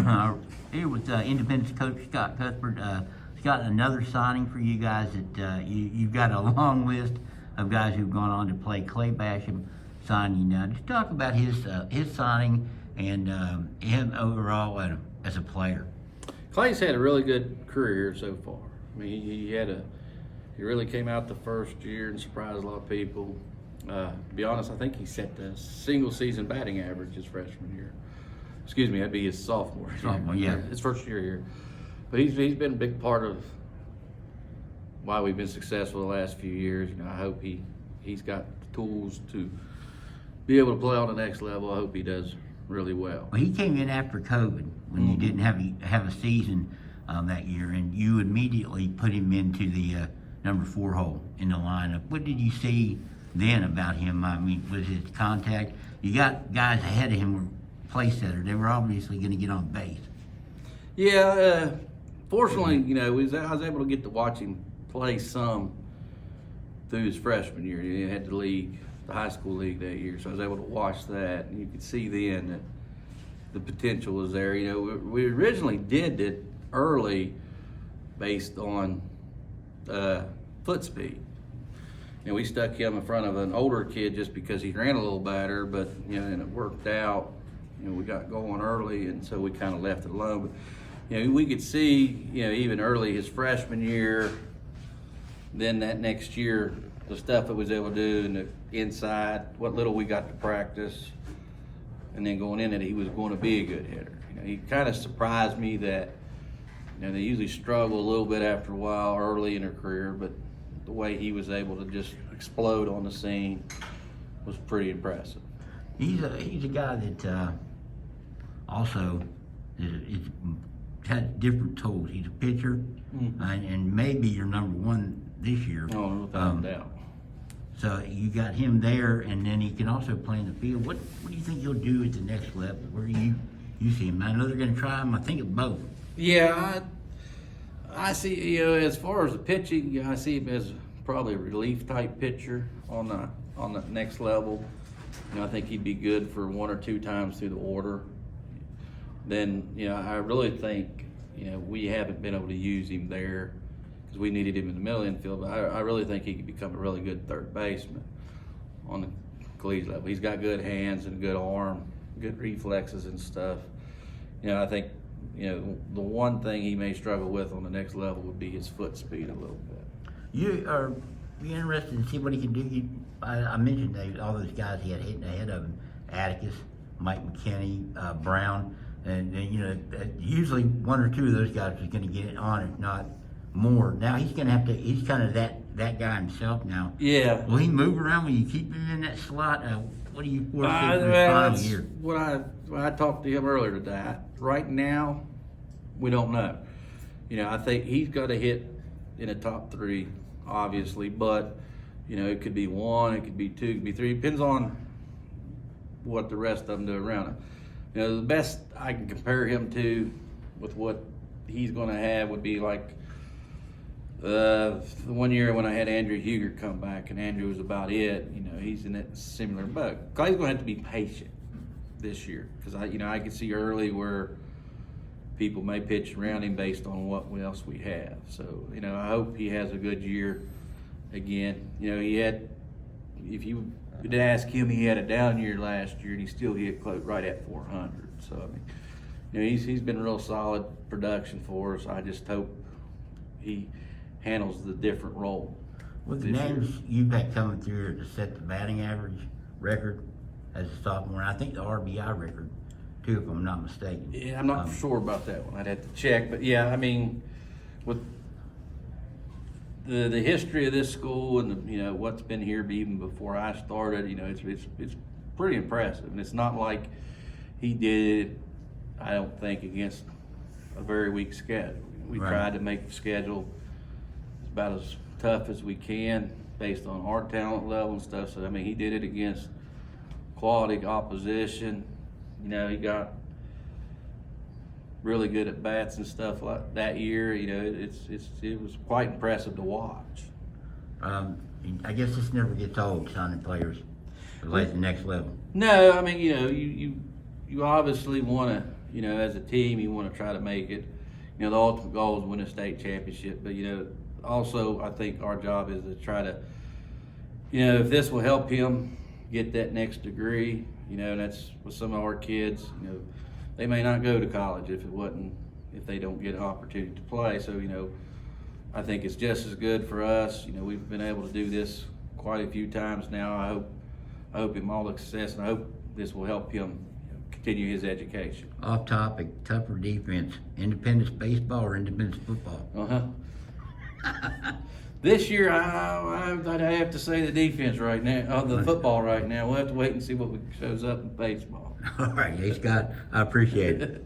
here with Independence coach Scott Cuthbert. Scott, another signing for you guys that you've got a long list of guys who've gone on to play. Clay Basham signing. Just talk about his signing and him overall as a player. Clay's had a really good career so far. I mean, he really came out the first year and surprised a lot of people. To be honest, I think he set the single season batting average his freshman year. Excuse me, that'd be his sophomore year. Yeah. His first year here. But he's been a big part of why we've been successful the last few years. You know, I hope he's got the tools to be able to play on the next level. I hope he does really well. Well, he came in after COVID when you didn't have a season that year, and you immediately put him into the number 4 hole in the lineup. What did you see then about him? I mean, was his contact? You got guys ahead of him were place setter. They were obviously going to get on base. Yeah, fortunately, you know, I was able to get to watch him play some through his freshman year. He had the high school league that year, so I was able to watch that, and you could see then that the potential was there. You know, we originally did it early based on foot speed. And we stuck him in front of an older kid just because he ran a little better, but, you know, and it worked out. You know, we got going early, and so we kind of left it alone. But, you know, we could see, you know, even early his freshman year, then that next year, the stuff that was able to do in the inside, what little we got to practice, and then going in it, he was going to be a good hitter. You know, he kind of surprised me that, you know, they usually struggle a little bit after a while early in their career, but the way he was able to just explode on the scene was pretty impressive. He's a guy that also has different tools. He's a pitcher, and maybe your number 1 this year. Oh, without doubt. So you got him there, and then he can also play in the field. What do you think he'll do at the next level? Where do you see him? I know they're going to try him. I think of both. Yeah, I see. You know, as far as the pitching, I see him as probably a relief type pitcher on the next level. You know, I think he'd be good for 1 or 2 times through the order. Then, you know, I really think, you know, we haven't been able to use him there because we needed him in the middle infield. But I really think he could become a really good third baseman on the collegiate level. He's got good hands and good arm, good reflexes and stuff. You know, I think, you know, the one thing he may struggle with on the next level would be his foot speed a little bit. You are interested to see what he can do. I mentioned all those guys he had hitting ahead of him: Atticus, Mike McKinney, Brown, and you know, usually 1 or 2 of those guys are going to get it on, if not more. Now he's going to have to. He's kind of that guy himself now. Yeah. Will he move around? Will you keep him in that slot? What do you foresee for his final year? What I talked to him earlier today. Right now, we don't know. You know, I think he's got to hit in the top 3, obviously, but you know, it could be 1, it could be 2, it could be 3. Depends on what the rest of them do around him. You know, the best I can compare him to with what he's going to have would be like the one year when I had Andrew Huger come back, and Andrew was about it. You know, he's in that similar boat. Clay's going to have to be patient this year because I could see early where people may pitch around him based on what else we have. So, you know, I hope he has a good year again. You know, if you did ask him, he had a down year last year, and he still hit close right at 400. So, I mean, you know, he's been real solid production for us. I just hope he handles the different role. With the names you've had coming through to set the batting average record as a sophomore, and I think the RBI record too, if I'm not mistaken. Yeah, I'm not sure about that one. I'd have to check, but yeah, I mean, with the history of this school and you know what's been here even before I started, you know, it's pretty impressive, and it's not like he did it, I don't think, against a very weak schedule. We tried to make the schedule about as tough as we can based on our talent level and stuff. So I mean, he did it against quality opposition. You know, he got really good at bats and stuff like that year. You know, it was quite impressive to watch. I guess this never gets old, signing players at the next level. No, I mean, you know, you obviously want to, you know, as a team, you want to try to make it. You know, the ultimate goal is win a state championship. But, you know, also I think our job is to try to, you know, if this will help him get that next degree, you know, and that's with some of our kids, you know, they may not go to college if they don't get an opportunity to play. So, you know, I think it's just as good for us. You know, we've been able to do this quite a few times now. I hope him all the success, and I hope this will help him continue his education. Off topic, tougher defense, Independence baseball or Independence football? This year, I have to say the defense right now, the football right now. We'll have to wait and see what shows up in baseball. All right, hey Scott, I appreciate it.